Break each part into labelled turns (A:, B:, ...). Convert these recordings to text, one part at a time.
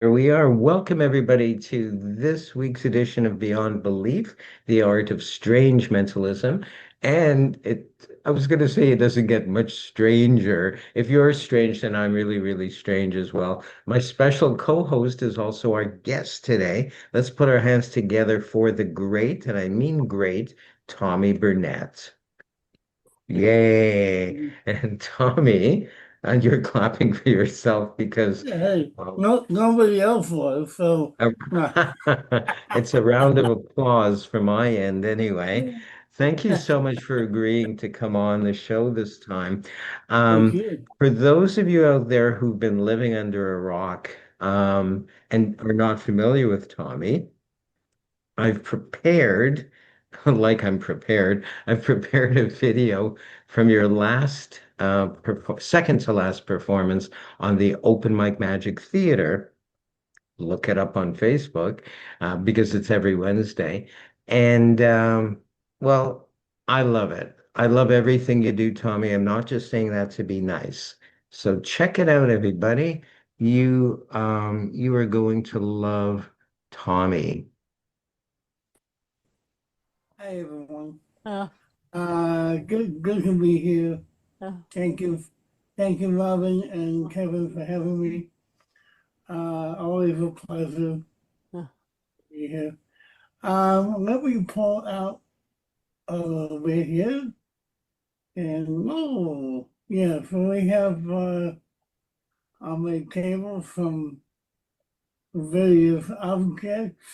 A: Here we are. Welcome, everybody, to this week's edition of Beyond Belief, the art of strange mentalism. I was going to say it doesn't get much stranger. If you're strange, then I'm really, really strange as well. My special co-host is also our guest today. Let's put our hands together for the great, and I mean great, Tommy Burnett. Yay! And Tommy, and you're clapping for yourself because.
B: Hey,
A: Well,
B: no, nobody else was, so
A: a-
B: no.
A: It's a round of applause from my end, anyway. Thank you so much for agreeing to come on the show this time.
B: Okay.
A: For those of you out there who've been living under a rock, and are not familiar with Tommy, I've prepared, like I'm prepared, I've prepared a video from your second to last performance on the Open Mic Magic Theater. Look it up on Facebook because it's every Wednesday. And well, I love it. I love everything you do, Tommy. I'm not just saying that to be nice. So check it out, everybody. You are going to love Tommy.
B: Hi everyone.
C: Uh,
B: Good to be here.
C: uh,
B: Thank you, thank you, Robin and Kevin for having me. Always a pleasure to
C: uh,
B: be here. Let me pull out a little bit here, and oh, yeah. So we have on my table some various objects.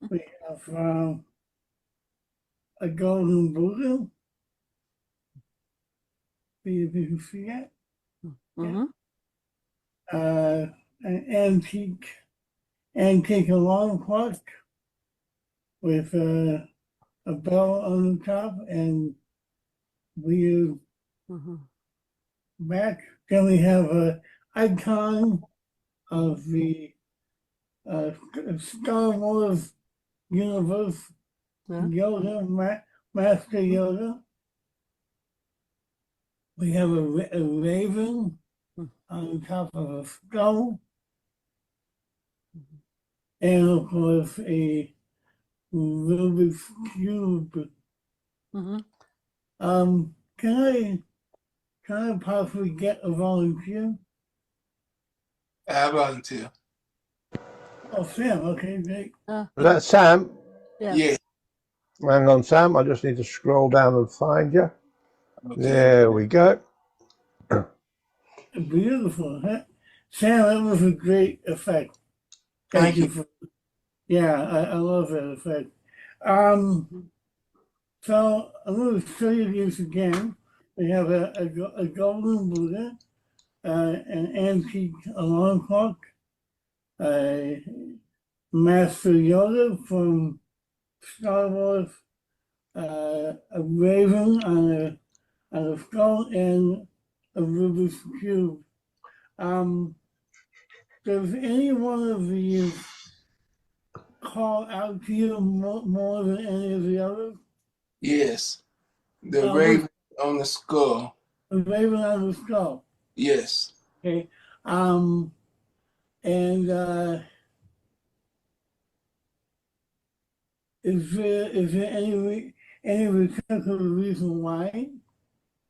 B: We have a golden Buddha. If you can see that. Yeah.
C: mhm,
B: An antique alarm clock with a bell on the top and weird
C: mhm,
B: back. Then we have a icon of the Star Wars universe,
C: yeah,
B: Master Yoda. We have a raven
C: mm,
B: on top of a skull,
C: mhm,
B: and of course a Rubik's cube.
C: mhm.
B: Can I possibly get a volunteer?
D: I volunteer.
B: Oh, Sam. Okay, great.
E: Is that Sam?
C: Yeah.
D: Yeah.
E: Hang on, Sam. I just need to scroll down and find you.
D: Okay.
E: There we go.
B: Beautiful. Huh? Sam, that was a great effect. Thank
D: Thank
B: you
D: you.
B: for. Yeah, I love that effect. Um,
C: Mhm,
B: so I'm going to show you these again. We have a golden Buddha, an antique alarm clock, a Master Yoda from Star Wars, a raven on a skull, and a Rubik's cube. Um, does any one of these call out to you more than any of the others?
D: Yes. The
B: Which
D: raven on the skull.
B: the raven on the skull.
D: Yes.
B: Okay. Um, and is there any particular reason why?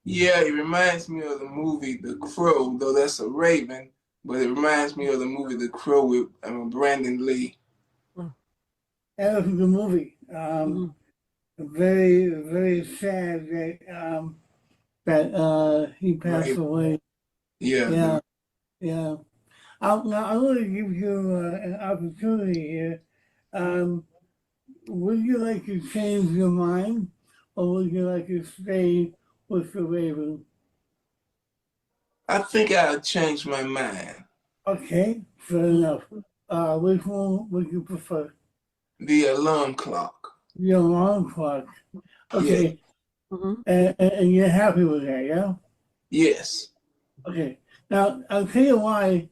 D: Yeah, it reminds me of the movie The Crow, though that's a raven, but it reminds me of the movie The Crow with Brandon Lee.
C: mm,
B: That was the movie.
C: mhm,
B: Very very sad that he passed
D: Right.
B: away.
D: Yeah.
B: Yeah, yeah. Now I'm going to give you an opportunity here. Um, would you like to change your mind, or would you like to stay with the Raven?
D: I think I'll change my mind.
B: Okay, fair enough. Which one would you prefer?
D: The alarm clock.
B: Your alarm clock.
D: Yes.
B: Okay,
C: mhm,
B: and you're happy with that, yeah?
D: Yes.
B: Okay. Now I'll tell you why.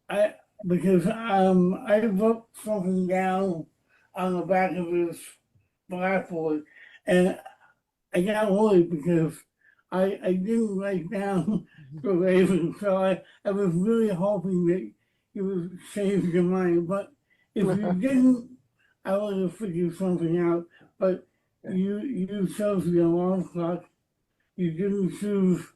B: I because I wrote something down on the back of this blackboard, and I got worried because I didn't write down
C: mhm,
B: the Raven, so I was really hoping that you changed your mind. But if you didn't, I would have figured something out. But you chose the alarm clock. You didn't choose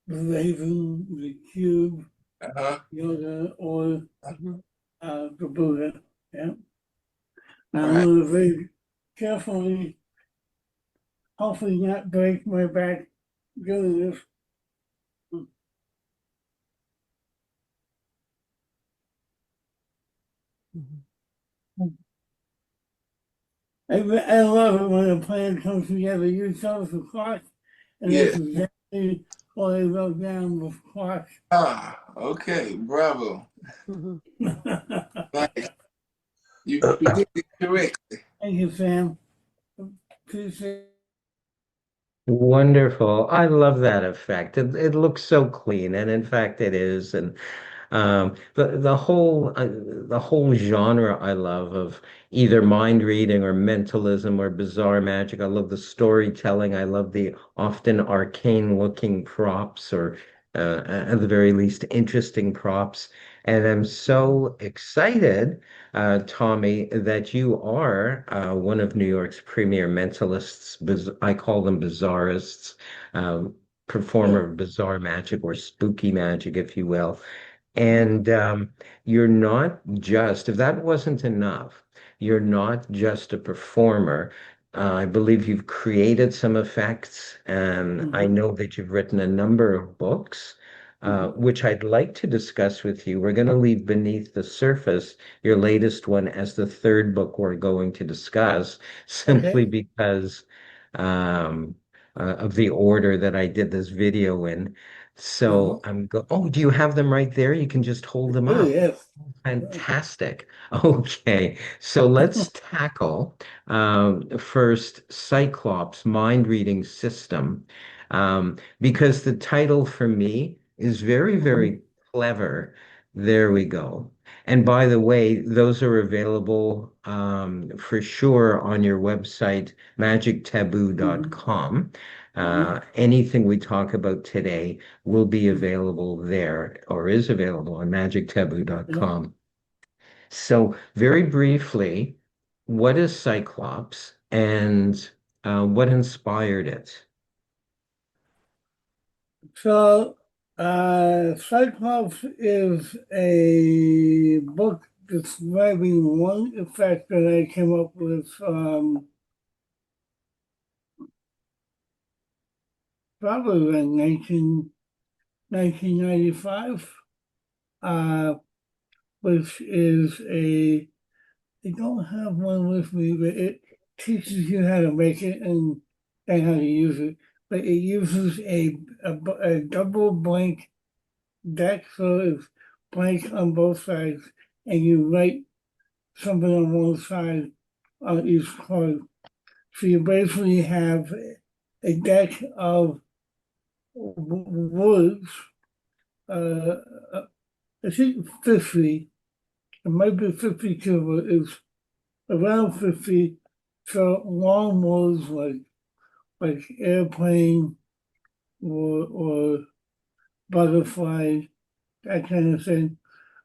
B: the raven, the cube,
D: Uh-huh.
B: yoga, or
C: Mhm.
B: the Buddha. Yeah. I'm
D: Right.
B: going to very carefully, hopefully not break my back doing this.
C: Mhm.
B: I love it when a plan comes together. You chose the clock, and that's
D: Yeah.
B: exactly what I wrote down with clock.
D: Ah, okay. Bravo.
C: Mhm.
D: Nice. You predicted correctly.
B: Thank you, Sam. Appreciate
A: Wonderful. I love that effect. It looks so clean, and in fact, it is. And the whole genre I love of either mind reading or mentalism or bizarre magic. I love the storytelling. I love the often arcane looking props, or at the very least, interesting props. And I'm so excited, Tommy, that you are one of New York's premier mentalists. I call them bizarrists, um, performer
B: it.
A: of bizarre magic or spooky magic, if you will. And you're not just, if that wasn't enough, you're not just a performer. I believe you've created some effects, and I
B: Mhm,
A: know that you've written a number of books,
B: mhm.
A: which I'd like to discuss with you. We're going to leave beneath the surface your latest one as the third book we're going to discuss, simply
B: Okay.
A: because um, of the order that I did this video in.
B: Uh-huh.
A: So oh, do you have them right there? You can just hold them
B: Oh,
A: up.
B: yes.
A: Fantastic. Okay, so let's tackle first Cyclops mind reading system, because the title for me is very,
B: Mhm,
A: very clever. There we go. And by the way, those are available for sure on your website,
B: mhm,
A: magictaboo.com.
B: mhm.
A: Anything we talk about today will be
B: Mhm.
A: available there or is available on
B: Yeah.
A: magictaboo.com. So, very briefly, what is Cyclops and what inspired it?
B: So, Cyclops is a book describing one effect that I came up with probably in 1995, uh, which is I don't have one with me, but it teaches you how to make it and how to use it. But it uses a double blank deck, so it's blank on both sides, and you write something on one side on each card. So you basically have a deck of words, uh, I think 50, it might be 52, but it's around 50. So long words like airplane or butterfly, that kind of thing.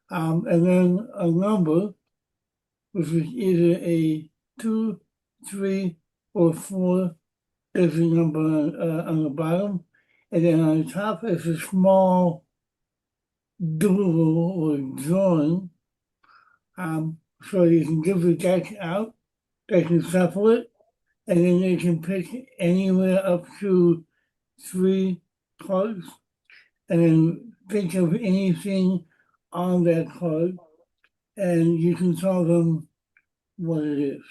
B: And then a number, which is either a two, three, or four, is a number on the bottom. And then on top is a small doodle or drawing. So you can give the deck out, they can shuffle it, and then they can pick anywhere up to three cards, and then think of anything on that card, and you can tell them what it is.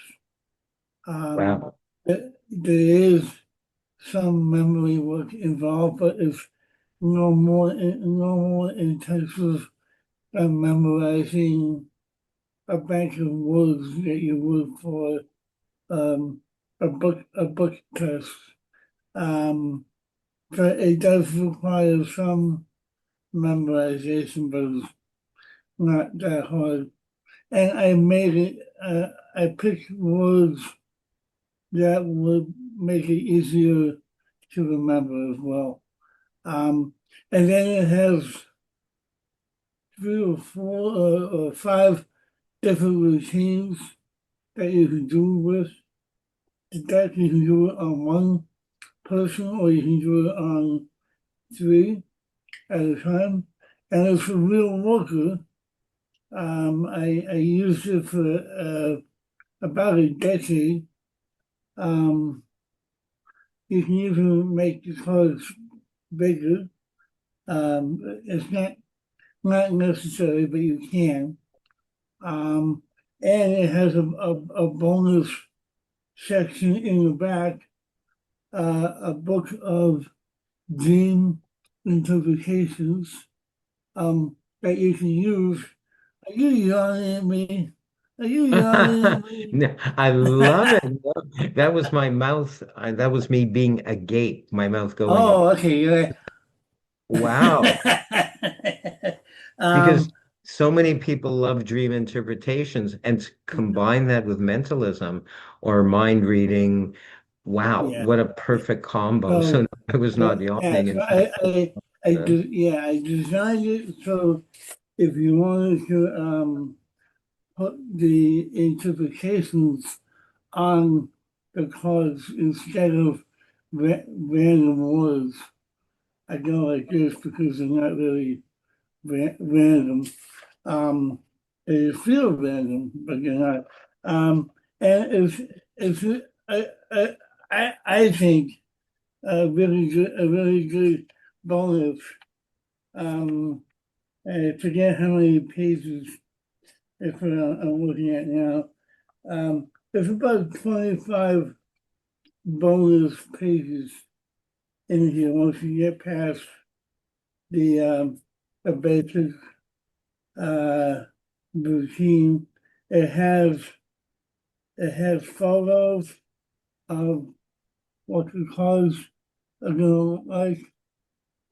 A: Wow.
B: There is some memory work involved, but it's no more intensive than memorizing a bunch of words that you would for um, a book test. Um, but it does require some memorization, but it's not that hard. And I made it. I picked words that would make it easier to remember as well. And then it has three or four or five different routines that you can do with that. You can do it on one person or you can do it on three at a time. And it's a real worker. I used it for about a decade. Um, you can even make the cards bigger. It's not necessary, but you can. Um, and it has a bonus section in the back, a book of dream interpretations that you can use. Are you yelling at me? Are you yelling at me?
A: No, I love it. No, that was my mouth. That was me being agape, my mouth going,
B: Oh, okay. Yeah.
A: wow. Because
B: um,
A: so many people love dream interpretations and to combine that with mentalism or mind reading. Wow,
B: yeah.
A: what a perfect combo. So
B: So,
A: no, I was not
B: yeah.
A: yawning.
B: So
A: In fact, uh,
B: I designed it so if you wanted to put the interpretations on the cards instead of random words. I go like this because they're not really random. Um, they feel random, but they're not. And it's I think a really good bonus. Um, I forget how many pages it's what I'm looking at now. There's about 25 bonus pages in here once you get past the basic uh, routine. It has it has photos of what the cars are going to look like,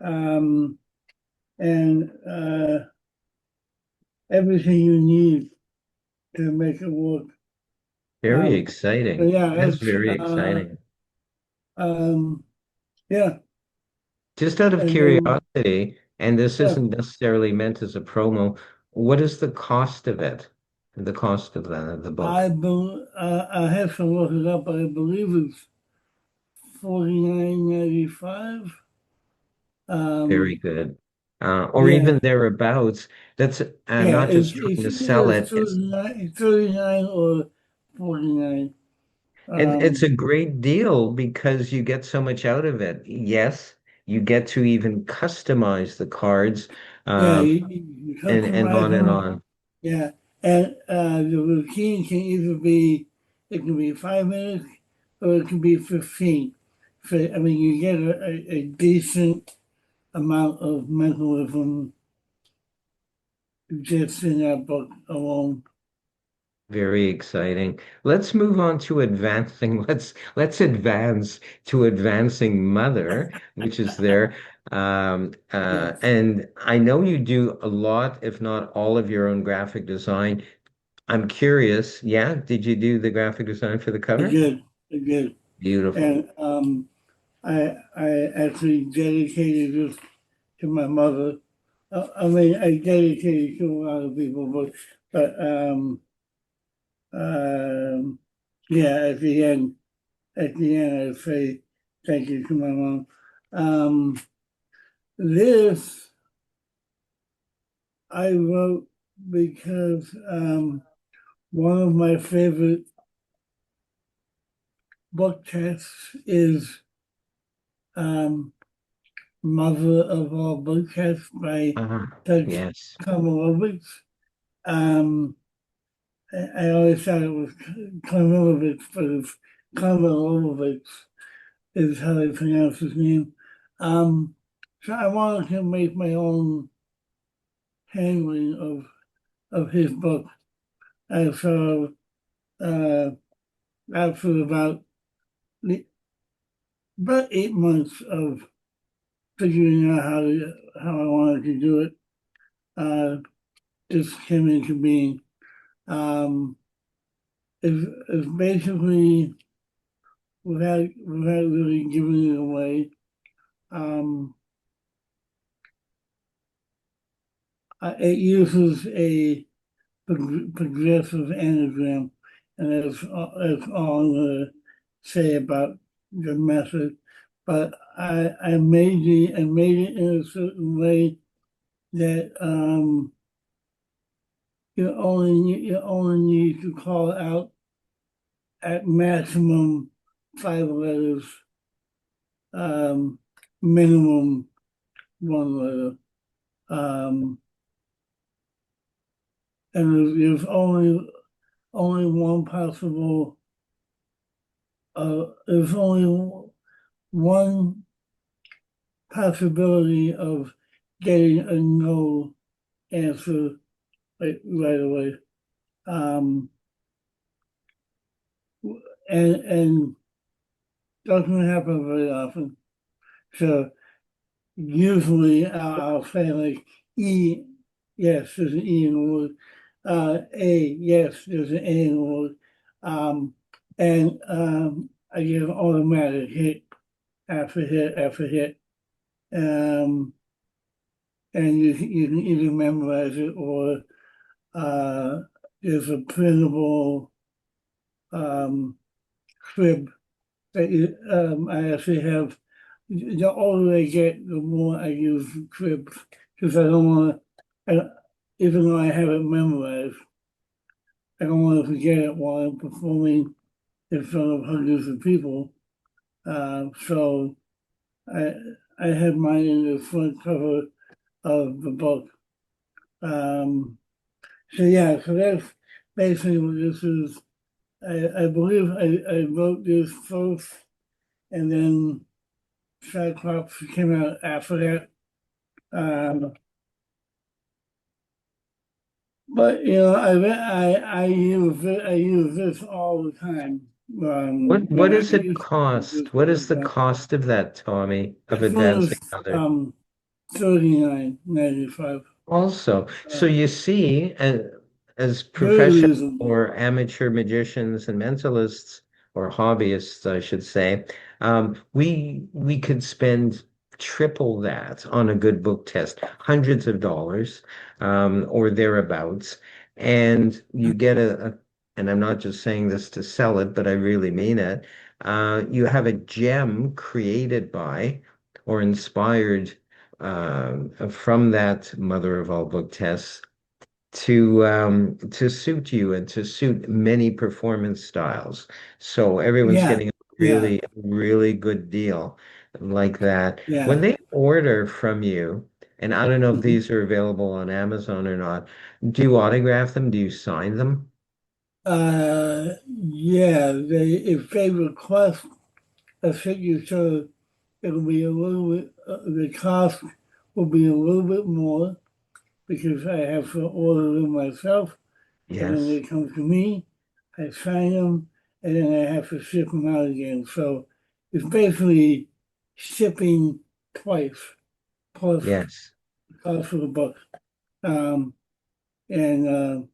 B: um, and everything you need to make it work.
A: very
B: Um, so
A: exciting.
B: yeah,
A: That's
B: it's
A: very exciting.
B: um, yeah,
A: Just out of
B: and then
A: curiosity, and this
B: yeah,
A: isn't necessarily meant as a promo, what is the cost of it? The cost of the book?
B: I have to look it up. I believe it's 49.95.
A: Very
B: Um,
A: good. Or even
B: yeah,
A: thereabouts. That's
B: yeah,
A: not just trying
B: it's
A: to sell
B: either
A: it. It's
B: 39 or 49.
A: and it's a
B: Um,
A: great deal because you get so much out of it. Yes, you get to even customize the cards,
B: yeah,
A: um,
B: you
A: and
B: customize
A: on and
B: them.
A: on.
B: Yeah, and the routine can either be it can be 5 minutes or it can be 15. So I mean, you get a decent amount of mentalism just in that book alone.
A: Very exciting. Let's move on to advancing. Let's advance to advancing mother, which is there.
B: Yes,
A: And I know you do a lot, if not all of your own graphic design. I'm curious. Yeah, did you do the graphic design for the
B: I
A: cover?
B: did, I did,
A: Beautiful.
B: and I actually dedicated this to my mother. I mean, I dedicated to a lot of people, but um, yeah, at the end, I say thank you to my mom. Um, this I wrote because one of my favorite book texts is um, Mother of All Book Texts by
A: Ah,
B: Doug
A: yes.
B: Komarovitz. Um, I always thought it was Komarovitz, but it's Komarovitz is how they pronounce his name. Um, so I wanted to make my own handling of his book. And so uh, after about 8 months of figuring out how I wanted to do it, uh, this came into being. Um, it's basically without really giving it away. Um, it uses a progressive anagram, and that's all I'm going to say about the method. But I made it in a certain way that you only need to call out at maximum 5 letters, um, minimum 1 letter. Um, and there's only one possible. There's only one possibility of getting a no answer right away. Um, and doesn't happen very often. So usually I'll say like E, yes, there's an E in the word. A, yes, there's an A in the word. Um, and I get an automatic hit after hit after hit. Um, and you can either memorize it or uh, there's a printable crib that I actually have. The older I get, the more I use cribs because I don't want to, even though I have it memorized, I don't want to forget it while I'm performing in front of hundreds of people. So I I have mine in the front cover of the book. Um, so yeah, so that's basically what this is. I believe I wrote this first, and then Cyclops came out after that. Um, but I use this all the time.
A: What
B: When I
A: does it
B: use this
A: cost? What
B: all
A: is
B: the
A: the
B: time.
A: cost of that, Tommy, of
B: This one is
A: advancing others?
B: 39.95.
A: Also, so
B: Um,
A: you see, as
B: Very
A: professional
B: reasonable.
A: or amateur magicians and mentalists, or hobbyists, I should say, we could spend triple that on a good book test, hundreds of dollars, or thereabouts, and you get and I'm not just saying this to sell it, but I really mean it. You have a gem created by or inspired from that mother of all book tests to suit you and to suit many performance styles. So everyone's
B: Yeah,
A: getting a
B: yeah,
A: really good deal like that. When
B: yeah.
A: they order from you, and I don't know if
B: Mhm.
A: these are available on Amazon or not, do you autograph them? Do you sign them?
B: Yeah, if they request a signature, it'll be a little bit, the cost will be a little bit more because I have to order them myself and then they
A: Yes.
B: come to me, I sign them, and then I have to ship them out again. So it's basically shipping twice plus
A: Yes.
B: the cost of the book. Um, and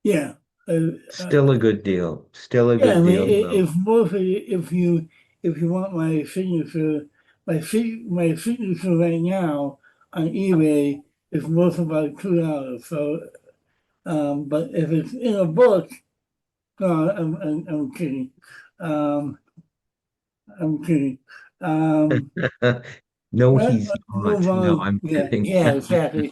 B: yeah, uh, uh,
A: Still a good deal. Still a
B: yeah. I
A: good
B: mean,
A: deal, though.
B: it's mostly if you want my signature, my signature right now on eBay is worth about $2. So, but if it's in a book, no, I'm kidding. Um, I'm kidding. Um,
A: No, he's
B: let's move
A: not. No,
B: on.
A: I'm
B: Yeah,
A: kidding.
B: yeah, exactly.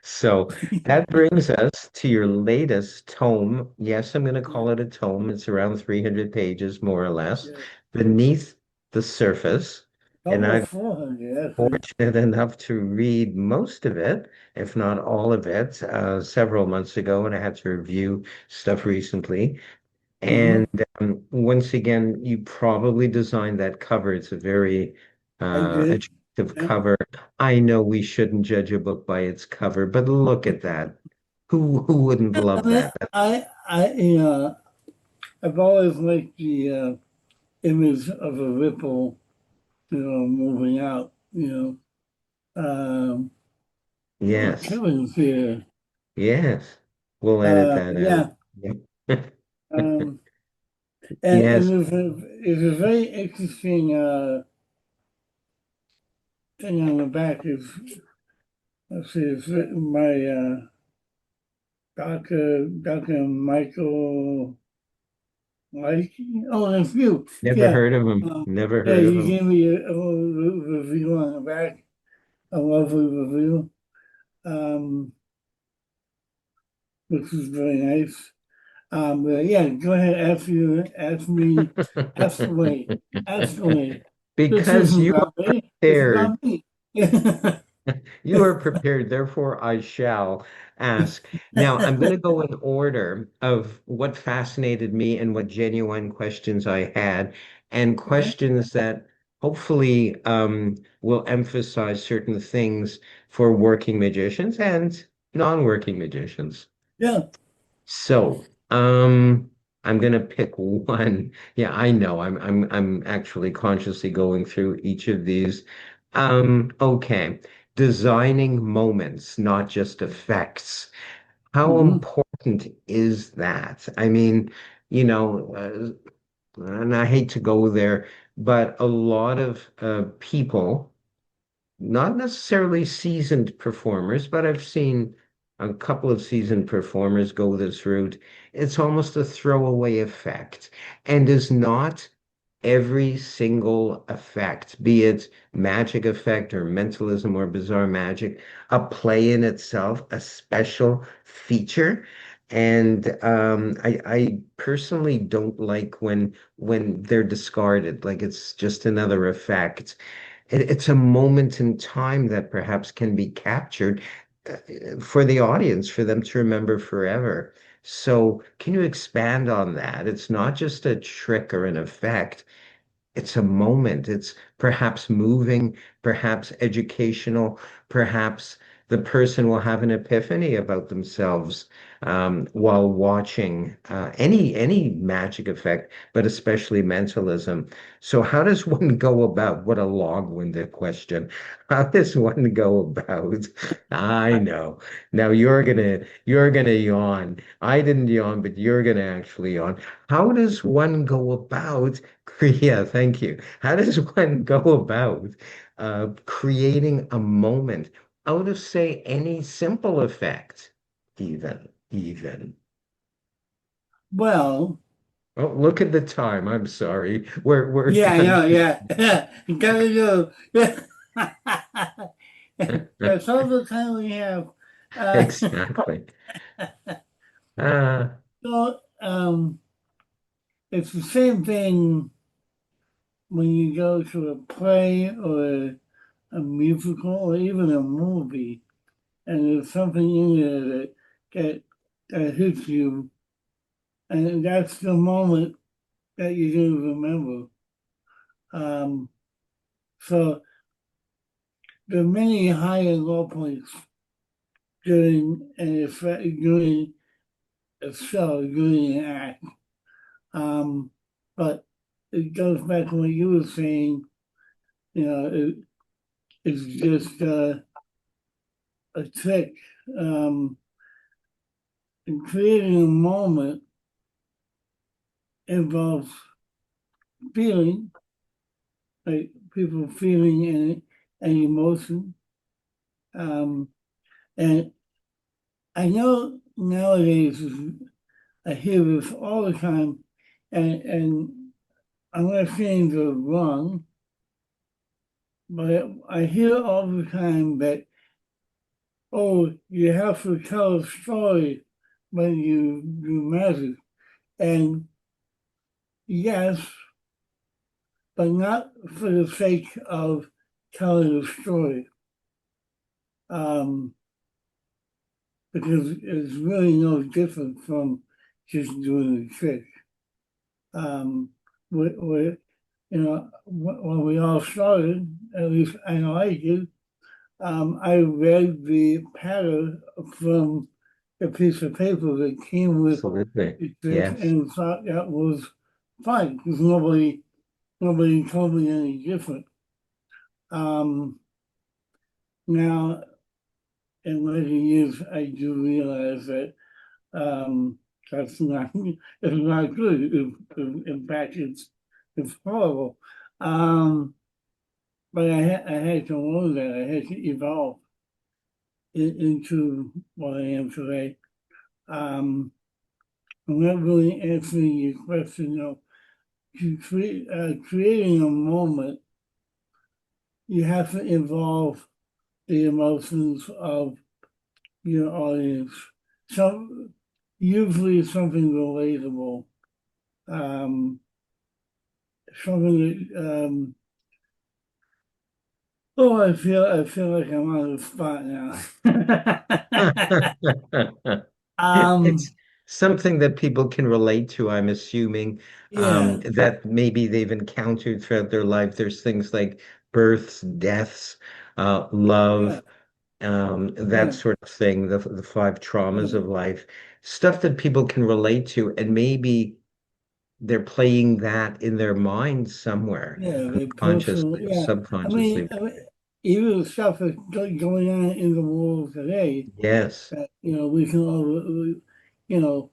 A: So that brings us to your latest tome. Yes, I'm going to
B: Yeah,
A: call it a tome. It's around 300 pages, more or less,
B: yeah.
A: Beneath the Surface. And
B: Almost
A: I'm
B: 400, actually.
A: fortunate enough to read most of it, if not all of it, several months ago, and I had to review stuff recently. And
B: Hmm.
A: once again, you probably designed that cover. It's a very
B: I did.
A: attractive
B: Yeah.
A: cover. I know we shouldn't judge a book by its cover, but look at that. Who wouldn't
B: I
A: love
B: mean,
A: that?
B: I've always liked the image of a ripple, moving out, oh,
A: Yes,
B: Kevin's here.
A: yes. We'll edit that out.
B: Yeah.
A: Yep.
B: Um, and
A: Yes.
B: there's a very interesting thing on the back is, let's see, it's written by Dr. Michael, like, oh, that's you.
A: Never
B: Yeah.
A: heard of him.
B: Um,
A: Never
B: yeah,
A: heard of
B: you
A: him.
B: gave me a little review on the back, a lovely review, um, which is very nice. But yeah, go ahead, ask me, ask away, ask away. This
A: Because
B: isn't
A: you
B: about
A: are
B: me, it's
A: prepared.
B: about me.
A: You are prepared, therefore I shall ask. Now, I'm going to go in order of what fascinated me and what genuine questions I had, and questions that hopefully will emphasize certain things for working magicians and non-working magicians.
B: Yeah.
A: So, I'm gonna pick one. Yeah, I know. I'm actually consciously going through each of these. Okay. Designing moments, not just effects. How
B: Hmm.
A: important is that? I mean, and I hate to go there, but a lot of people, not necessarily seasoned performers, but I've seen a couple of seasoned performers go this route. It's almost a throwaway effect and is not every single effect, be it magic effect or mentalism or bizarre magic, a play in itself, a special feature. And I personally don't like when they're discarded, like it's just another effect. It's a moment in time that perhaps can be captured for the audience, for them to remember forever. So, can you expand on that? It's not just a trick or an effect. It's a moment. It's perhaps moving, perhaps educational, perhaps the person will have an epiphany about themselves while watching any magic effect, but especially mentalism. So, how does one go about? What a long-winded question. How does one go about? I know. Now you're gonna yawn. I didn't yawn, but you're gonna actually yawn. How does one go about? Yeah, thank you. How does one go about creating a moment out of, say, any simple effect, even?
B: Well,
A: Oh, look at the time. I'm sorry. We're
B: yeah, I
A: done.
B: know, yeah. You gotta go. Yeah. That's all the time we have. Uh,
A: Exactly. Uh,
B: so, it's the same thing when you go to a play or a musical or even a movie, and there's something in there that hits you, and that's the moment that you're going to remember. Um, so there are many high and low points during a show, during an act. Um, but it goes back to what you were saying. You know, it's just a trick. Um, and creating a moment involves feeling, like people feeling an emotion. Um, and I know nowadays I hear this all the time, and I'm not saying they're wrong, but I hear all the time that, oh, you have to tell a story when you do magic. And yes, but not for the sake of telling a story. Um, because it's really no different from just doing a trick. Um, we when we all started, at least I know I did, I read the pattern from a piece of paper that came with
A: Absolutely.
B: the trick
A: Yes.
B: and thought that was fine because nobody told me any different. Um, now, in later years, I do realize that that's not it's not good. In fact, it's horrible. Um, but I had to learn that. I had to evolve into what I am today. Um, I'm not really answering your question, creating a moment, you have to involve the emotions of your audience. Some usually something relatable, um, something that oh, I feel like I'm on the spot now. um,
A: It's something that people can relate to, I'm assuming,
B: yeah,
A: that maybe they've encountered throughout their life. There's things like births, deaths,
B: yeah,
A: love, that
B: yeah,
A: sort of thing, the five traumas
B: yeah,
A: of life, stuff that people can relate to, and maybe they're playing that in their mind somewhere,
B: yeah. They
A: consciously
B: personal,
A: or
B: yeah.
A: subconsciously.
B: I mean, even the stuff that's going on in the world today,
A: Yes,
B: that we can all, you know,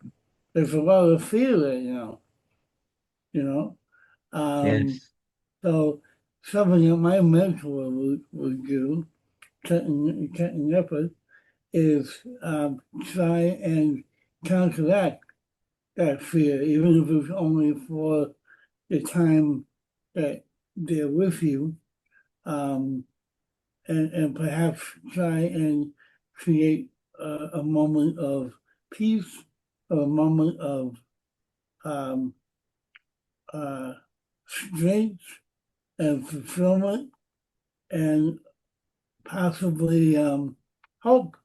B: there's a lot of fear right now. You know, um,
A: yes.
B: so something that my mentor would do, cutting effort, is try and counteract that fear, even if it's only for the time that they're with you, um, and perhaps try and create a moment of peace, or a moment of um, uh, strength and fulfillment, and possibly hope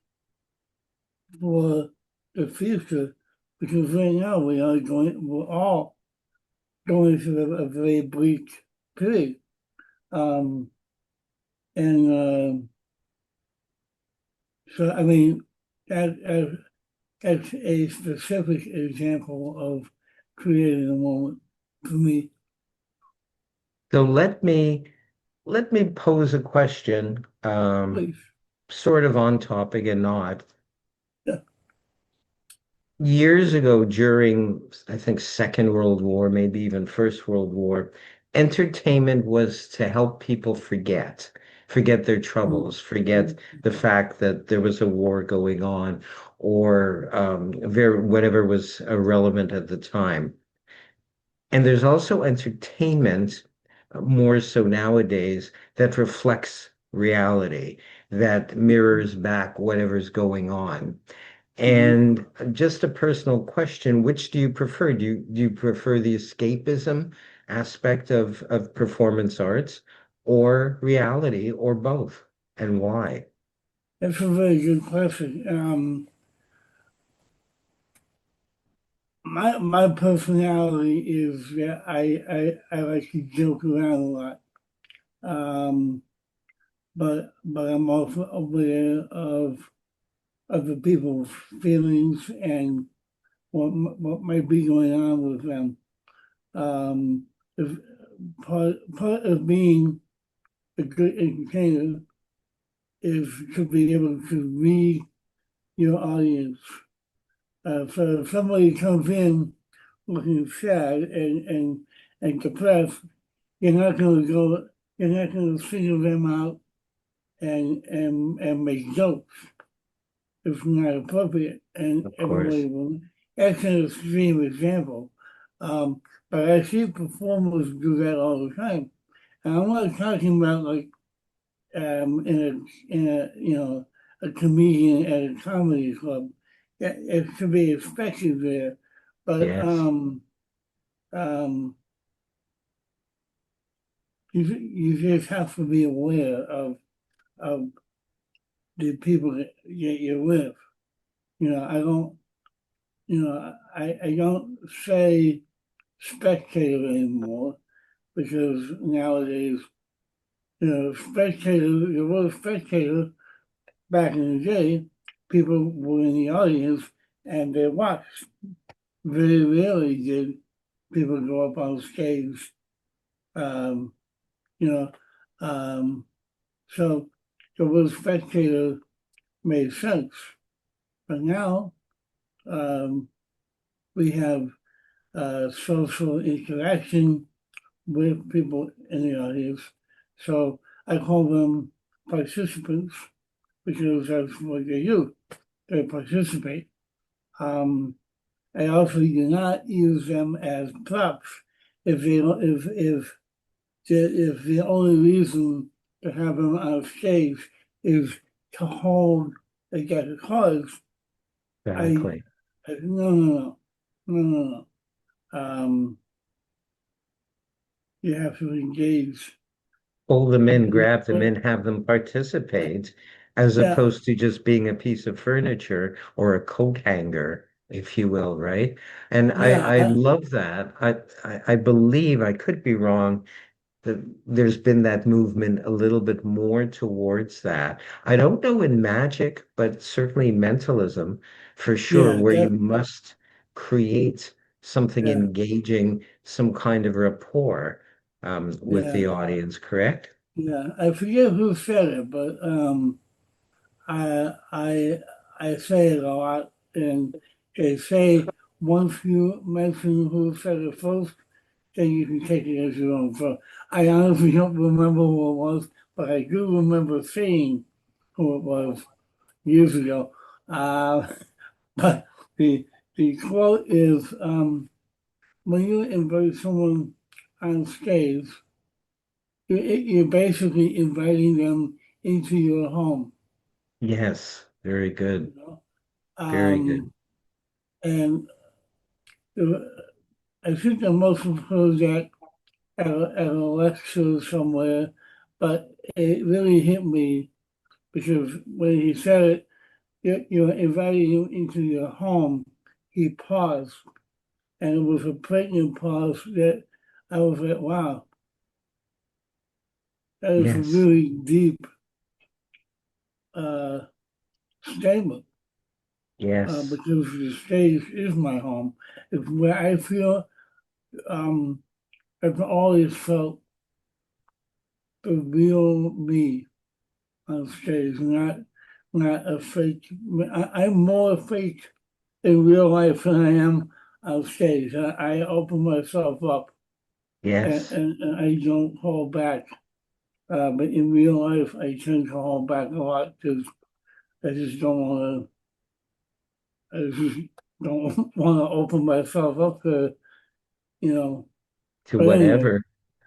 B: for the future. Because right now we're all going through a very bleak period. Um, and so, I mean, that, that's a specific example of creating a moment for me.
A: So let me pose a question,
B: Please.
A: sort of on topic and not.
B: Yeah.
A: Years ago, during I think Second World War, maybe even First World War, entertainment was to help people forget their
B: Mm,
A: troubles, forget
B: mm,
A: the fact that there was a war going on, or whatever was relevant at the time. And there's also entertainment, more so nowadays, that reflects reality, that mirrors back whatever's going on.
B: mm.
A: And just a personal question, which do you prefer? Do you prefer the escapism aspect of performance arts or reality or both? And why?
B: That's a very good question. My personality is that I like to joke around a lot. Um, but I'm also aware of other people's feelings and what might be going on with them. Um, if, part of being a good entertainer is to be able to read your audience. So if somebody comes in looking sad and depressed, you're not going to go, you're not going to single them out and make jokes. It's not appropriate, and
A: Of
B: everybody
A: course.
B: will. That's an extreme example. Um, but I see performers do that all the time. And I'm not talking about like in a a comedian at a comedy club. It should be expected there, but
A: Yes.
B: um, you just have to be aware of the people that you're with. I don't I don't say spectator anymore because nowadays spectator the word spectator back in the day people were in the audience and they watched. Very rarely did people go up on stage. Um, you know, um, so the word spectator made sense. But now um, we have social interaction with people in the audience. So I call them participants because that's what they do. They participate. I also do not use them as props if the only reason to have them on stage is to hold a deck of cards. I,
A: Exactly.
B: no. You have to engage.
A: Pull them in, grab them in, have them participate, as
B: Yeah,
A: opposed to just being a piece of furniture or a coat hanger, if you will, right? And
B: yeah,
A: I love that. I believe, I could be wrong, that there's been that movement a little bit more towards that. I don't know in magic, but certainly mentalism for sure,
B: yeah,
A: where you must create something
B: yeah,
A: engaging, some kind of rapport with
B: yeah,
A: the audience, correct?
B: yeah. I forget who said it, but I I I say it a lot, and they say once you mention who said it first, then you can take it as your own. So I honestly don't remember who it was, but I do remember seeing who it was years ago. Uh, but the the quote is when you invite someone on stage, you're basically inviting them into your home.
A: Yes, very good.
B: You know?
A: Very good.
B: Um, and I think I must have heard that at a lecture somewhere, but it really hit me because when he said it, you're inviting him into your home. He paused, and it was a pregnant pause that I was like, wow, that is a
A: Yes,
B: really deep uh, statement.
A: yes,
B: Because the stage is my home. It's where I feel um, I've always felt the real me on stage, not a fake. I'm more fake in real life than I am on stage. I open myself up
A: yes.
B: and I don't hold back. But in real life, I tend to hold back a lot because I just don't want to. I just don't want to open myself up to, you know.
A: To
B: But anyway,
A: whatever.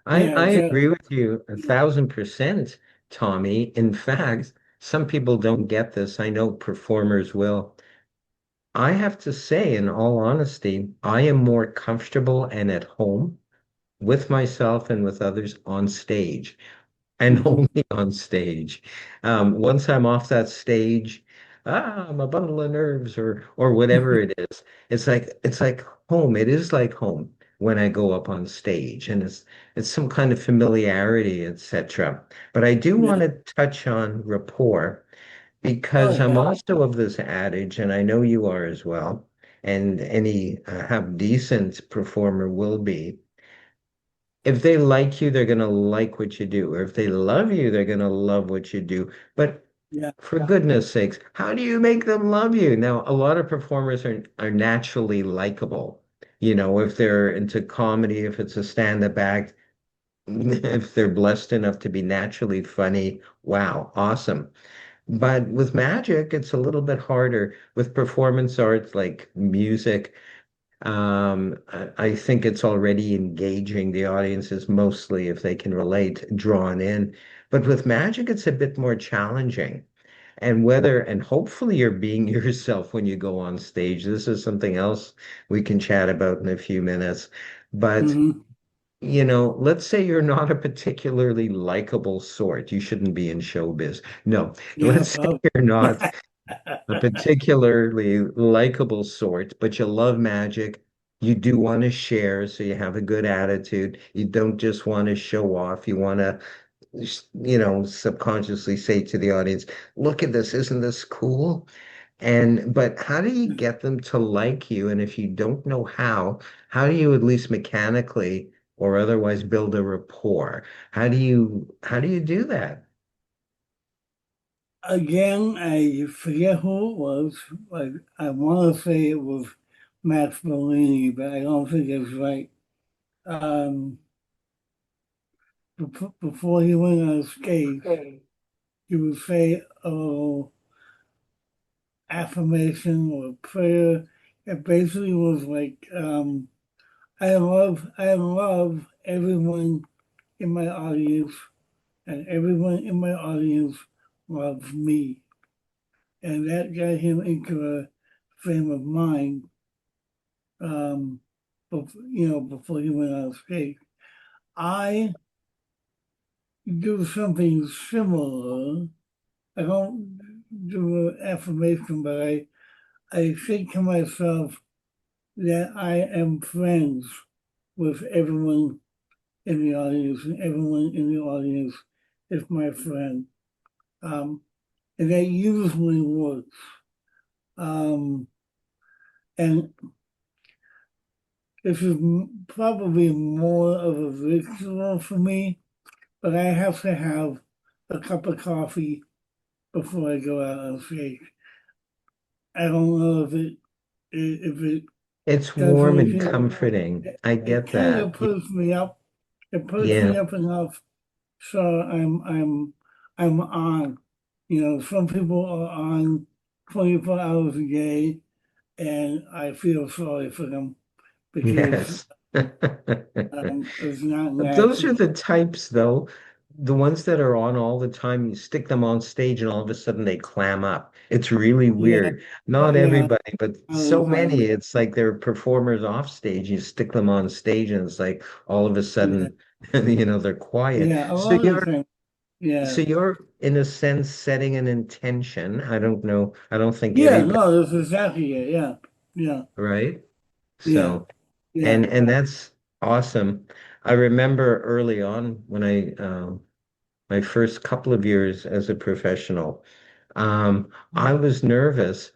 B: yeah,
A: I agree
B: exactly.
A: with you 1,000%, Tommy. In fact, some people don't get this. I know performers will. I have to say, in all honesty, I am more comfortable and at home with myself and with others on stage and
B: Mhm.
A: only on stage. Once I'm off that stage, I'm a bundle of nerves or whatever it is. It's like home. It is like home when I go up on stage, and it's some kind of familiarity, etc. But I do want
B: Yeah.
A: to touch on rapport because
B: Oh,
A: I'm
B: yeah.
A: also of this adage, and I know you are as well, and any half decent performer will be if they like you, they're gonna like what you do. Or if they love you, they're gonna love what you do. But
B: Yeah.
A: for goodness sakes, how do you make them love you? Now, a lot of performers are naturally likable. You know, if they're into comedy, if it's a stand-up act, if they're blessed enough to be naturally funny, wow, awesome. But with magic, it's a little bit harder. With performance arts like music, I think it's already engaging the audiences mostly if they can relate, drawn in. But with magic, it's a bit more challenging. And hopefully you're being yourself when you go on stage. This is something else we can chat about in a few minutes. But,
B: Hmm.
A: let's say you're not a particularly likable sort. You shouldn't be in showbiz. No,
B: Yeah.
A: let's say you're not a particularly likable sort, but you love magic. You do want to share, so you have a good attitude. You don't just want to show off. You want to, subconsciously say to the audience, look at this, isn't this cool? But how do you get them to like you? And if you don't know how do you at least mechanically or otherwise build a rapport? How do you do that?
B: Again, I forget who it was. I want to say it was Max Bellini, but I don't think it's right. Um, before he went on stage, he would say a little affirmation or prayer. It basically was like, I love everyone in my audience, and everyone in my audience loves me. And that got him into a frame of mind, um, before he went on stage. I do something similar. I don't do an affirmation, but I think to myself that I am friends with everyone in the audience, and everyone in the audience is my friend. And that usually works. Um, and this is probably more of a ritual for me, but I have to have a cup of coffee before I go out on stage. I don't know if it
A: It's
B: does
A: warm and
B: anything.
A: comforting. I
B: It
A: get
B: kind
A: that.
B: of puts me up. It puts me
A: Yeah.
B: up enough so I'm on. Some people are on 24 hours a day, and I feel sorry for them because
A: Yes.
B: it's not
A: Those are
B: natural.
A: the types, though, the ones that are on all the time, you stick them on stage and all of a sudden they clam up. It's really
B: Yeah,
A: weird. Not
B: yeah,
A: everybody, but
B: all the
A: so many.
B: time.
A: It's like they're performers off stage. You stick them on stage and it's like all of a
B: Yeah,
A: sudden, they're quiet.
B: yeah, a lot of times.
A: So
B: Yeah,
A: you're in a sense setting an intention. I don't know. I don't think
B: yeah,
A: everybody,
B: no, that's exactly it. Yeah, yeah,
A: right?
B: yeah,
A: So
B: yeah.
A: and that's awesome. I remember early on when my first couple of years as a professional, I was nervous,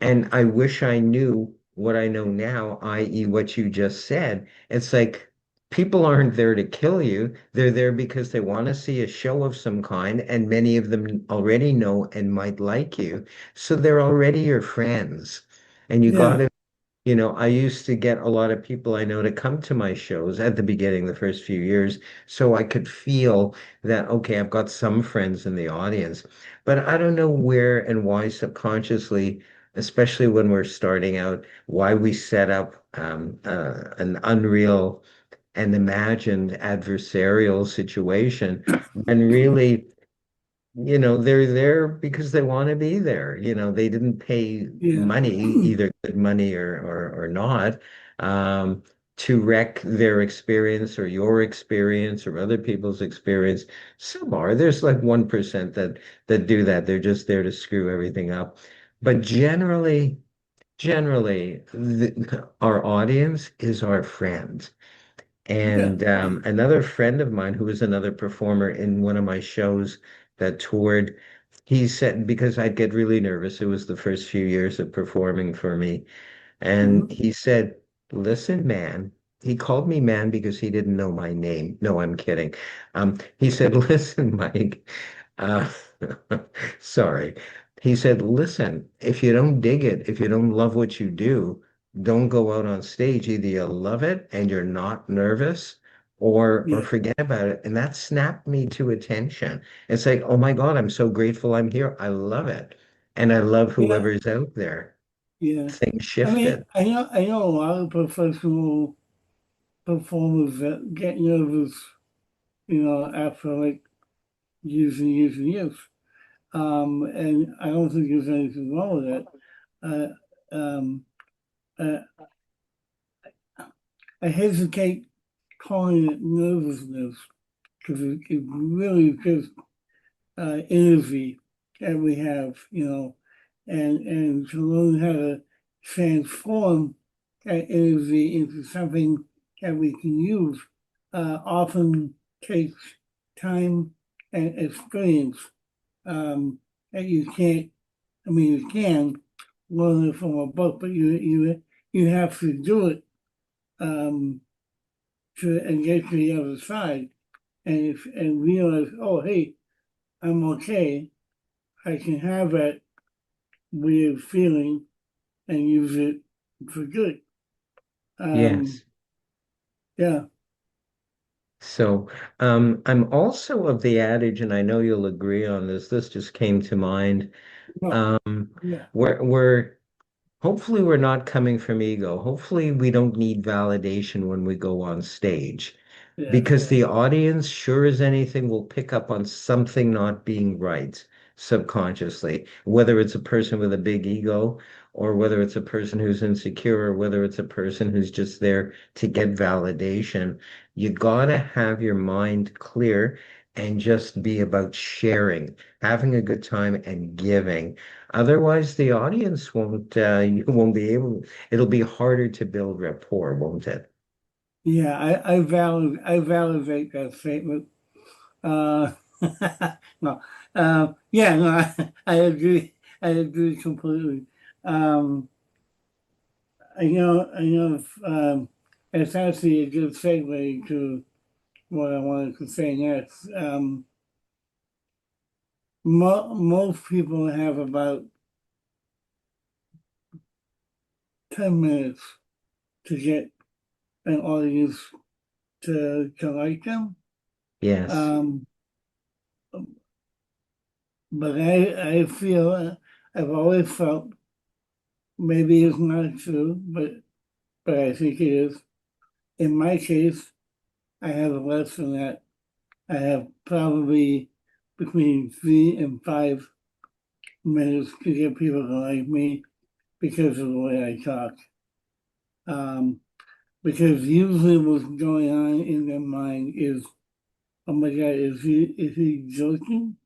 A: and I wish I knew what I know now, i.e., what you just said. It's like people aren't there to kill you. They're there because they want to see a show of some kind, and many of them already know and might like you. So they're already your friends. And you got
B: Yeah,
A: to I used to get a lot of people I know to come to my shows at the beginning, the first few years, so I could feel that, okay, I've got some friends in the audience. But I don't know where and why subconsciously, especially when we're starting out, why we set up an unreal and imagined adversarial situation when really they're there because they want to be there. They didn't pay
B: yeah,
A: money, either good money or not, um, to wreck their experience or your experience or other people's experience. Some are. There's like 1% that do that. They're just there to screw everything up. But generally, our audience is our friend.
B: yeah.
A: And another friend of mine who was another performer in one of my shows that toured, he said, because I'd get really nervous, it was the first few years of performing for me. And
B: Mhm.
A: he said, listen, man. He called me man because he didn't know my name. No, I'm kidding. He said, listen, Mike. Uh, sorry. He said, listen, if you don't dig it, if you don't love what you do, don't go out on stage. Either you love it and you're not nervous, or
B: Yeah,
A: forget about it. And that snapped me to attention. It's like, oh my God, I'm so grateful I'm here. I love it. And I love
B: yeah,
A: whoever's out there.
B: yeah.
A: Things
B: I mean,
A: shifted.
B: I know a lot of professional performers that get nervous, after like years and years and years. And I don't think there's anything wrong with that. Um, uh, I hesitate calling it nervousness because it really is just energy that we have, and to learn how to transform that energy into something that we can use often takes time and experience that you can't. I mean, you can learn it from a book, but you have to do it um, and get to the other side and realize, oh, hey, I'm okay. I can have that weird feeling and use it for good. Um,
A: Yes.
B: yeah,
A: So, I'm also of the adage, and I know you'll agree on this. This just came to mind.
B: No,
A: Um,
B: yeah,
A: we're hopefully we're not coming from ego. Hopefully we don't need validation when we go on stage.
B: yeah,
A: Because the audience, sure as anything, will pick up on something not being right subconsciously, whether it's a person with a big ego, or whether it's a person who's insecure, or whether it's a person who's just there to get validation. You gotta have your mind clear and just be about sharing, having a good time and giving. Otherwise, the audience won't, you won't be able, it'll be harder to build rapport, won't it?
B: yeah. I validate that statement. Uh, no, yeah, no, I agree. I agree completely. Um, I know, it's actually a good segue to what I wanted to say next. Most people have about 10 minutes to get an audience to like them.
A: Yes.
B: Um, but I feel, I've always felt, maybe it's not true, but I think it is. In my case, I have less than that. I have probably between 3 and 5 minutes to get people to like me because of the way I talk. Um, because usually what's going on in their mind is, oh my God, is he joking?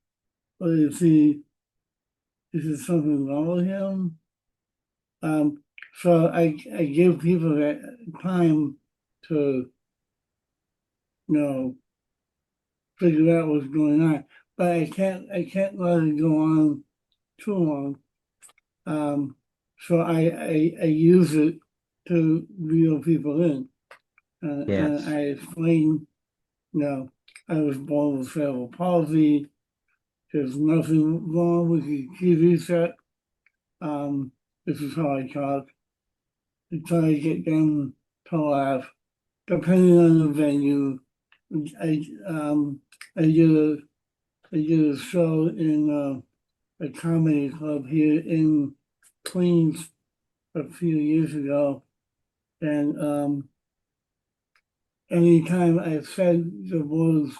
B: Or is there something wrong with him? Um, so I give people that time to, know, figure out what's going on. But I can't let it go on too long. Um, so I use it to reel people in. And
A: Yes.
B: I explain, you know, I was born with cerebral palsy. There's nothing wrong with your TV set. Um, this is how I talk. I try to get them to laugh, depending on the venue. I um I did a I did a show in a comedy club here in Queens a few years ago, and anytime I said the words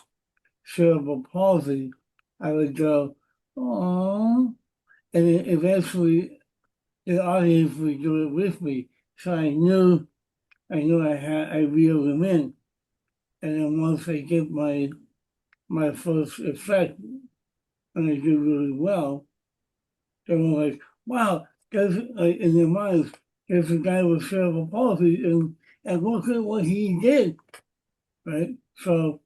B: cerebral palsy, I would go, "Oh," and eventually the audience would do it with me. So I knew I reeled them in, and then once I get my first effect, and I do really well, they were like, "Wow, there's like in their minds, there's a guy with cerebral palsy, and look at what he did." Right? So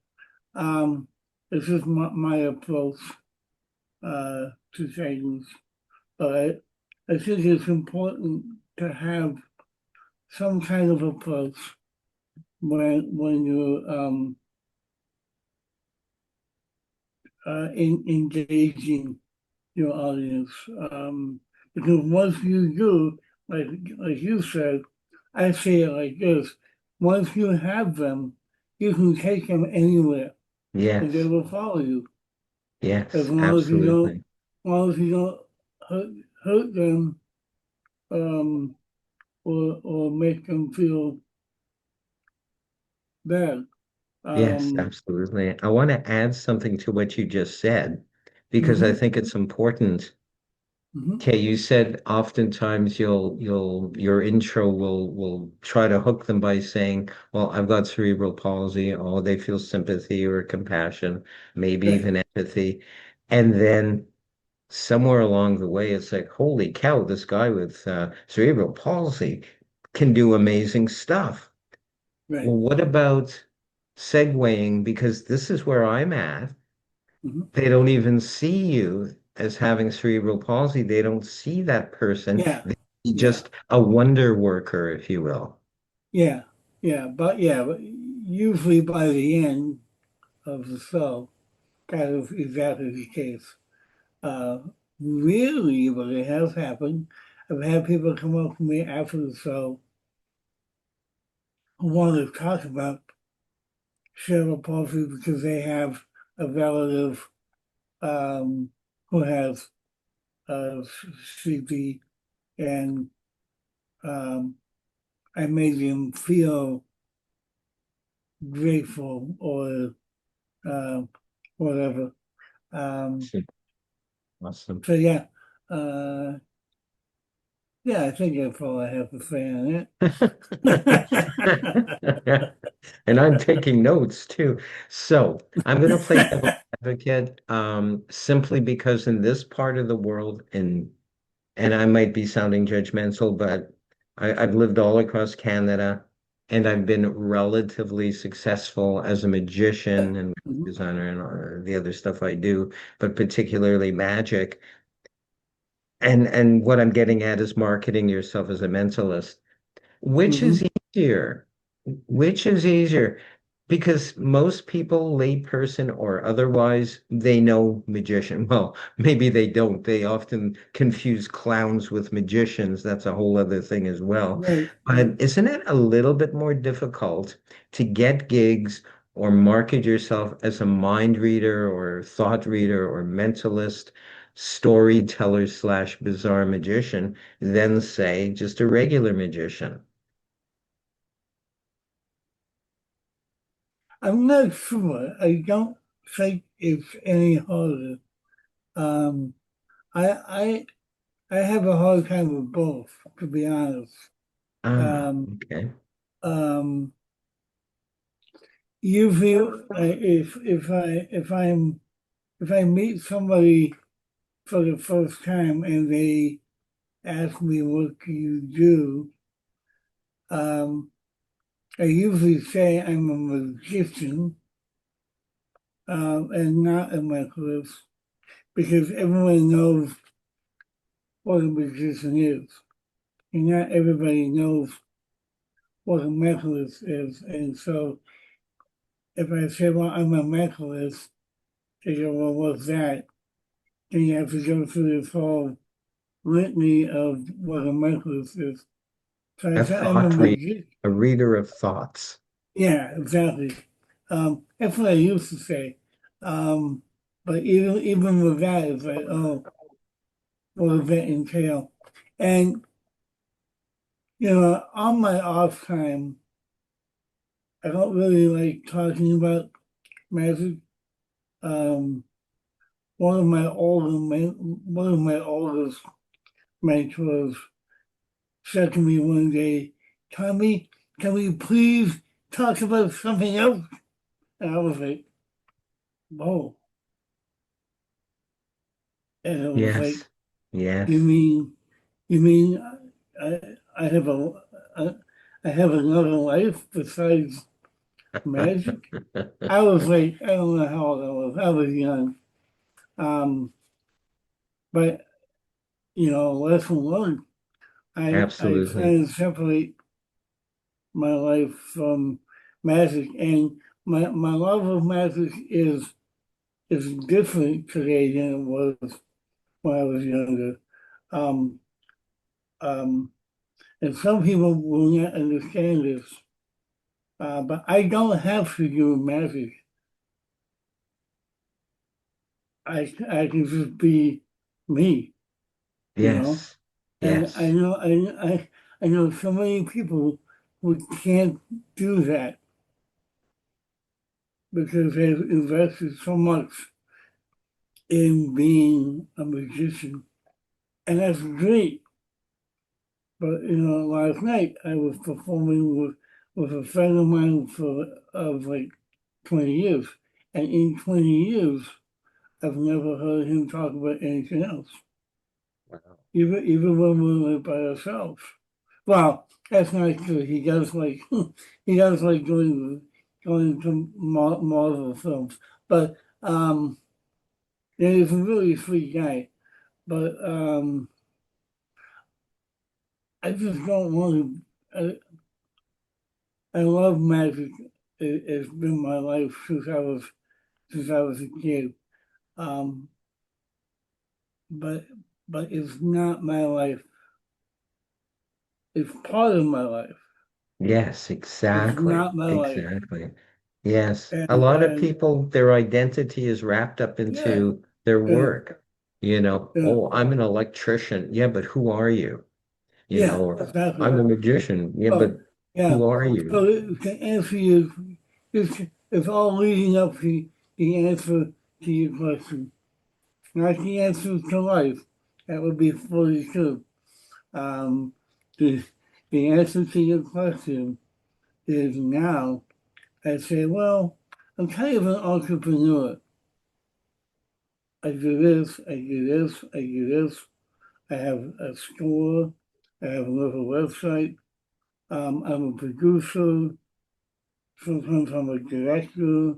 B: um, this is my approach to things, but I think it's important to have some kind of approach when you're engaging your audience. Because once you do, like you said, I say it like this: once you have them, you can take them anywhere, and they
A: Yes.
B: will follow you as
A: Yes.
B: long as you don't,
A: Absolutely.
B: as long as you don't hurt, hurt them, um, or make them feel bad.
A: Yes,
B: Um,
A: absolutely. I want to add something to what you just said because I
B: mhm,
A: think it's important.
B: mhm,
A: Okay, you said oftentimes your intro will try to hook them by saying, "Well, I've got cerebral palsy." Oh, they feel sympathy or compassion, maybe
B: right,
A: even empathy. And then somewhere along the way, it's like, holy cow, this guy with cerebral palsy can do amazing stuff.
B: right.
A: Well, what about segueing? Because this is where I'm at.
B: Mhm.
A: They don't even see you as having cerebral palsy. They don't see that person.
B: Yeah,
A: They see
B: yeah,
A: just a wonder worker, if you will.
B: yeah, but usually by the end of the show, that is exactly the case. Uh, really, but it has happened. I've had people come up to me after the show who want to talk about cerebral palsy because they have a relative who has CP, and um, I made them feel grateful or uh, whatever. Um,
A: Awesome.
B: so yeah, uh, yeah, I think that's all I have to say on it.
A: And I'm taking notes too. So I'm going to play devil's advocate, simply because in this part of the world, and I might be sounding judgmental, but I've lived all across Canada and I've been relatively successful as a magician and
B: Mhm,
A: designer and all the other stuff I do, but particularly magic. And what I'm getting at is marketing yourself as a mentalist. Which
B: mhm.
A: is easier? Which is easier? Because most people, layperson or otherwise, they know magician. Well, maybe they don't. They often confuse clowns with magicians. That's a whole other thing as well.
B: Right, right.
A: But isn't it a little bit more difficult to get gigs or market yourself as a mind reader or thought reader or mentalist, storyteller slash bizarre magician than, say, just a regular magician?
B: I'm not sure. I don't think it's any harder. Um, I I have a hard time with both, to be honest.
A: Ah,
B: Um,
A: okay.
B: um, Usually, if I meet somebody for the first time and they ask me what do you do, um, I usually say I'm a magician and not a mentalist because everyone knows what a magician is, and not everybody knows what a mentalist is. And so, if I say, "Well, I'm a mentalist," they go, "Well, what's that?" Then you have to go through this whole litany of what a mentalist is. So I
A: A
B: said, I'm a
A: thought read,
B: magician.
A: a reader of thoughts.
B: Yeah, exactly. That's what I used to say. Um, but even with that, it's like, oh, what does that entail? And on my off time, I don't really like talking about magic. Um, one of my oldest mentors said to me one day, "Tommy, can we please talk about something else?" And I was like, "Whoa!" And it was like,
A: Yes. Yes.
B: "You mean, you mean I have a I have another life besides magic?" I was like, I don't know how old I was. I was young. Um, but lesson learned. I
A: Absolutely.
B: try to separate my life from magic, and my love of magic is different today than it was when I was younger. Um, um, and some people will not understand this, but I don't have to do magic. I can just be me, you know.
A: Yes.
B: And
A: Yes.
B: I know so many people who can't do that because they've invested so much in being a magician, and that's great. But last night I was performing with a friend of mine for of like 20 years, and in 20 years I've never heard him talk about anything else,
A: Wow.
B: even when we were by ourselves. Well, that's not true. He does like he does like going to Marvel films, but he's a really sweet guy. But I just don't want to. I love magic. It's been my life since I was a kid. Um, but it's not my life. It's part of my life.
A: Yes,
B: It's
A: exactly.
B: not my life.
A: Exactly. Yes. A
B: And
A: lot of people, their identity is wrapped up
B: yeah,
A: into their
B: yeah,
A: work. You know,
B: yeah,
A: oh, I'm an electrician. Yeah, but who are you? You know,
B: yeah,
A: or I'm
B: exactly.
A: a magician. Yeah,
B: Oh,
A: but
B: yeah.
A: who are you?
B: So to answer you, it's all leading up to the answer to your question, not the answer to life. That would be fully true. Um, the, the answer to your question is now I say, well, I'm kind of an entrepreneur. I do this, I do this, I do this. I have a store, I have a little website. I'm a producer, sometimes I'm a director.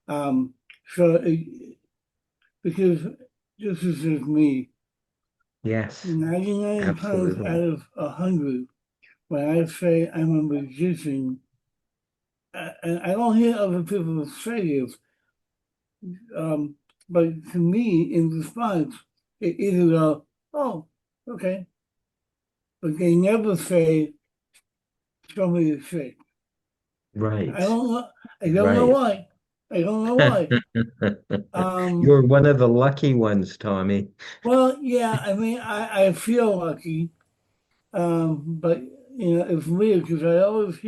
B: Um, so, because this is just me,
A: Yes,
B: 99 times
A: absolutely.
B: out of 100, when I say I'm a magician, and I don't hear other people say this, um, but to me, in response, it either go, oh, okay, but they never say, show me the trick. I
A: Right,
B: don't know. I don't know
A: right.
B: why. I don't know why. Um,
A: You're one of the lucky ones, Tommy.
B: well, yeah, I mean, I feel lucky, but it's weird because I always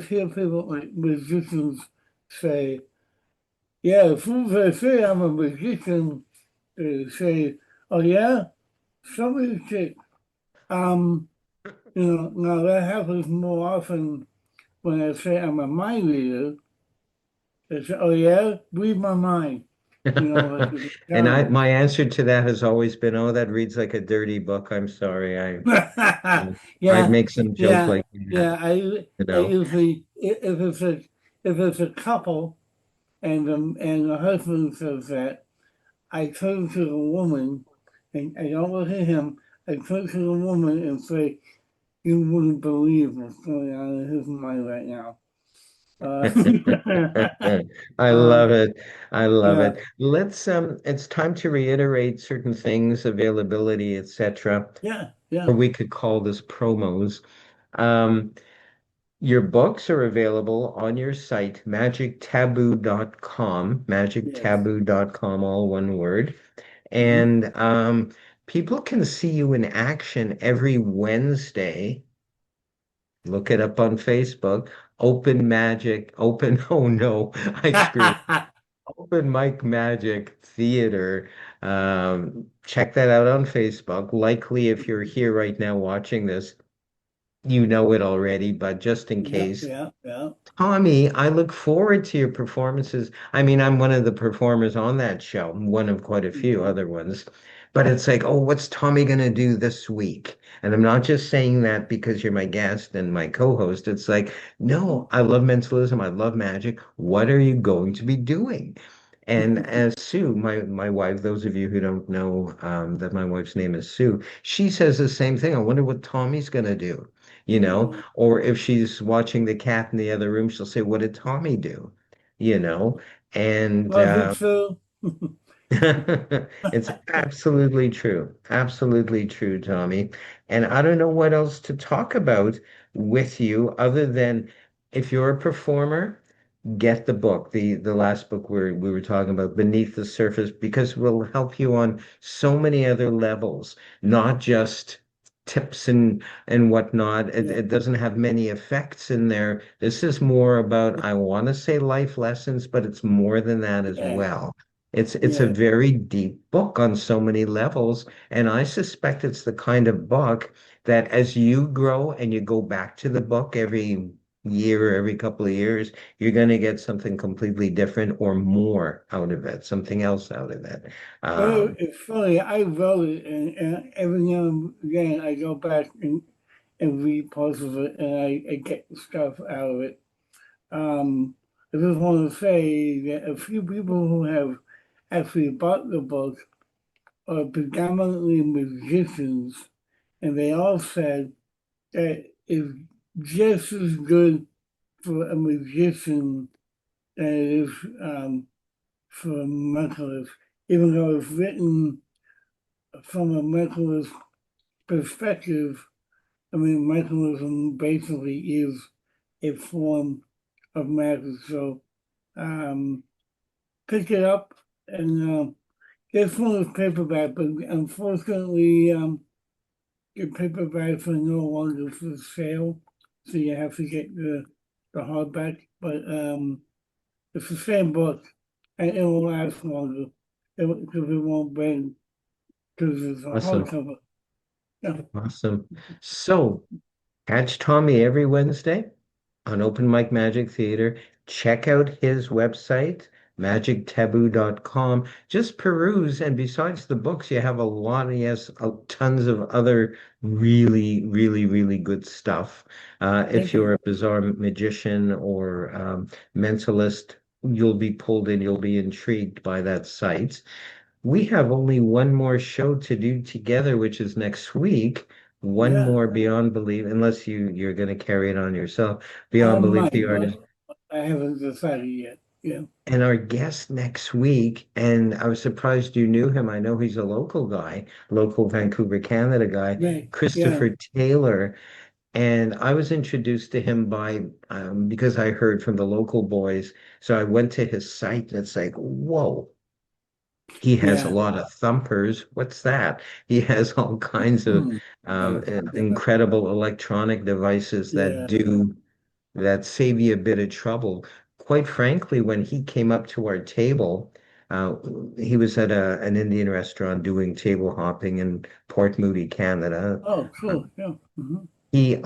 B: hear people like musicians say, "Yeah, as soon as I say I'm a musician, they say, oh yeah, somebody say." Um, now that happens more often when I say I'm a mind reader. They say, "Oh yeah, read my mind," like it's a
A: And
B: challenge.
A: my answer to that has always been, oh, that reads like a dirty book. I'm sorry. I'd
B: Yeah,
A: make some joke
B: yeah,
A: like that,
B: yeah. I
A: you
B: usually if it's a couple and the husband says that, I turn to the woman and I don't look at him. I turn to the woman and say, "You wouldn't believe what's going on in his mind right now." Uh,
A: I love
B: um,
A: it. I love
B: yeah,
A: it. It's time to reiterate certain things, availability, etc.
B: yeah,
A: Or
B: yeah.
A: we could call this promos. Um, your books are available on your site, magictaboo.com,
B: Yes.
A: magictaboo.com, all one word.
B: Hmm.
A: And people can see you in action every Wednesday. Look it up on Facebook. Open Magic, open, oh no, I screwed. Open Mic Magic Theater. Check that out on Facebook. Likely, if you're here right now watching this, you know it already, but just in
B: Yeah,
A: case,
B: yeah, yeah.
A: Tommy, I look forward to your performances. I mean, I'm one of the performers on that show, one of quite a few
B: Mhm.
A: other ones. But it's like, oh, what's Tommy going to do this week? And I'm not just saying that because you're my guest and my co-host. It's like, no, I love mentalism. I love magic. What are you going to be doing? And as Sue, my wife, those of you who don't know that my wife's name is Sue, she says the same thing. I wonder what Tommy's going to do, you know?
B: Mhm.
A: Or if she's watching the cat in the other room, she'll say, "What did Tommy do?" You know, and
B: Love you too.
A: it's absolutely true. Absolutely true, Tommy. And I don't know what else to talk about with you other than if you're a performer, get the book, the last book we were talking about, Beneath the Surface, because it will help you on so many other levels, not just tips and whatnot.
B: Yeah,
A: It doesn't have many effects in there. This is more about, I want to say life lessons, but it's more than that as
B: yeah,
A: well. It's a
B: yeah.
A: very deep book on so many levels, and I suspect it's the kind of book that as you grow and you go back to the book every year or every couple of years, you're going to get something completely different or more out of it, something else out of it.
B: Well,
A: Um,
B: it's funny. I wrote it, and every now and again I go back and read parts of it, and I get stuff out of it. I just want to say that a few people who have actually bought the book are predominantly musicians, and they all said that it's just as good for a musician as it is for a mentalist, even though it's written from a mentalist perspective. I mean, mentalism basically is a form of magic. So um, pick it up and get one of paperback, but unfortunately, your paperbacks are no longer for sale, so you have to get the hardback. But it's the same book, and it will last longer because it won't bend because it's a
A: Awesome.
B: hardcover. Yeah,
A: Awesome. So catch Tommy every Wednesday on Open Mic Magic Theater. Check out his website, magictaboo.com. Just peruse, and besides the books, you have a lot, he has tons of other really, really, really good stuff. If
B: thank you.
A: you're a bizarre magician or mentalist, you'll be pulled in, you'll be intrigued by that site. We have only one more show to do together, which is next week. One
B: Yeah,
A: more Beyond Belief, unless you're going to carry it on yourself.
B: I
A: Beyond Belief, the
B: might,
A: artist,
B: but I haven't decided yet. Yeah,
A: and our guest next week. And I was surprised you knew him. I know he's a local guy, local Vancouver, Canada guy,
B: right. Yeah.
A: Christopher Taylor. And I was introduced to him by because I heard from the local boys. So I went to his site, and it's like, whoa. He has a
B: Yeah.
A: lot of thumpers. What's that? He has all kinds of
B: Yeah.
A: incredible electronic devices that
B: Yeah.
A: do that save you a bit of trouble. Quite frankly, when he came up to our table, uh, he was at an Indian restaurant doing table hopping in Port Moody, Canada.
B: Oh, cool. Yeah. Hmm.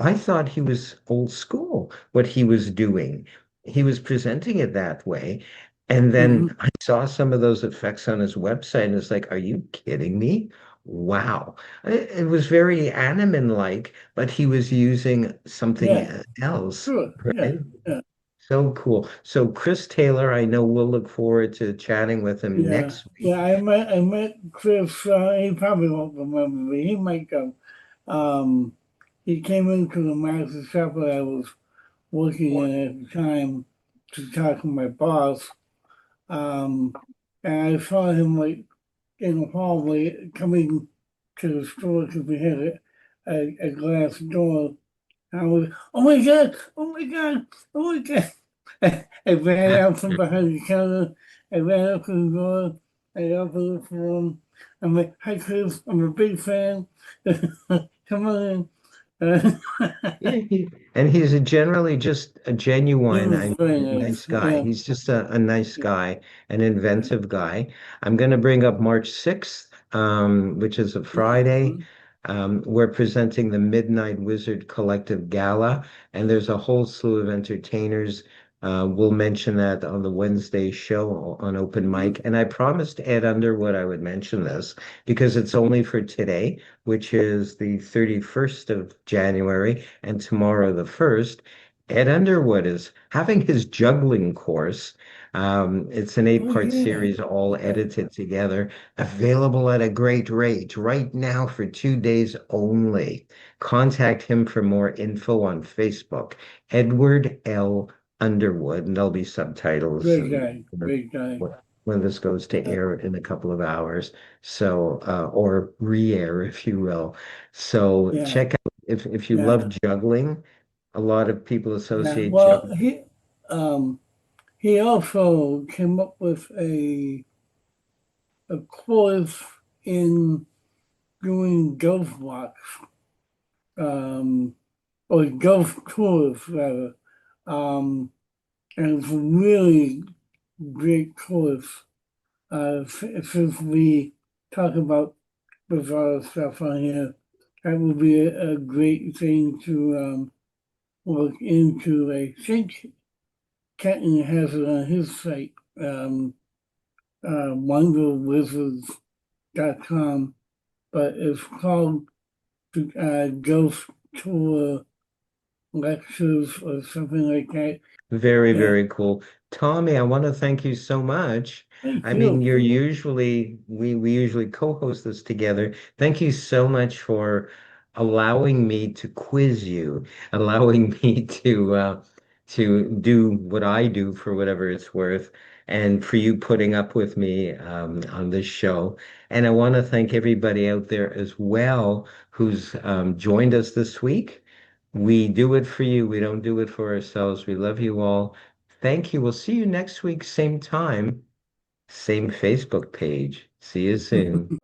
A: I thought he was old school, what he was doing. He was presenting it that way. And then
B: Hmm.
A: I saw some of those effects on his website, and it's like, are you kidding me? Wow. It was very Animan-like, but he was using something
B: Yeah.
A: else,
B: Sure. Yeah.
A: right?
B: Yeah.
A: So cool. So Chris Taylor, I know we'll look forward to chatting with him
B: Yeah.
A: next
B: Yeah.
A: week.
B: I met Chris. He probably won't remember me. He might go. Um, he came into the master shop that I was working in at the time to talk to my boss. Um, and I saw him like in the hallway coming to the store because we had a glass door. I was, oh my God, oh my God, oh my God. I ran out from behind the counter. I ran up to the door. I opened it for him. I'm like, hi, Chris, I'm a big fan. Come on in.
A: Yeah, and he's a generally just a
B: He
A: genuine,
B: was very nice.
A: nice guy.
B: Yeah.
A: He's just a nice guy, an inventive guy. I'm going to bring up March 6th, which is a Friday.
B: Mhm.
A: We're presenting the Midnight Wizard Collective Gala, and there's a whole slew of entertainers. We'll mention that on the Wednesday show on Open
B: Mhm.
A: Mic. And I promised Ed Underwood I would mention this because it's only for today, which is the 31st of January, and tomorrow, the 1st. Ed Underwood is having his juggling course. It's an
B: Oh,
A: eight-part
B: yeah.
A: series, all
B: Okay.
A: edited together, available at a great rate right now for 2 days only. Contact him for more info on Facebook, Edward L. Underwood, and there'll be subtitles
B: Great
A: and
B: guy. Great guy.
A: when this goes to
B: Yeah.
A: air in a couple of hours. So, or re-air, if you will. So
B: Yeah.
A: check out if you love
B: Yeah.
A: juggling, a lot of people
B: Yeah.
A: associate
B: Well,
A: juggling.
B: um, he also came up with a course in doing ghost walks, um, or ghost tours rather. Um, and it's a really great course. Since we talk about bizarre stuff on here, that would be a great thing to look into. I think Kenton has it on his site, wonderwizards.com, but it's called Ghost Tour Lectures or something like that.
A: Very,
B: Yeah,
A: very cool. Tommy, I want to thank you so much.
B: thank
A: I mean,
B: you.
A: you're usually we usually co-host this together. Thank you so much for allowing me to quiz you, allowing me to do what I do for whatever it's worth, and for you putting up with me on this show. And I want to thank everybody out there as well who's joined us this week. We do it for you. We don't do it for ourselves. We love you all. Thank you. We'll see you next week, same time, same Facebook page. See you soon.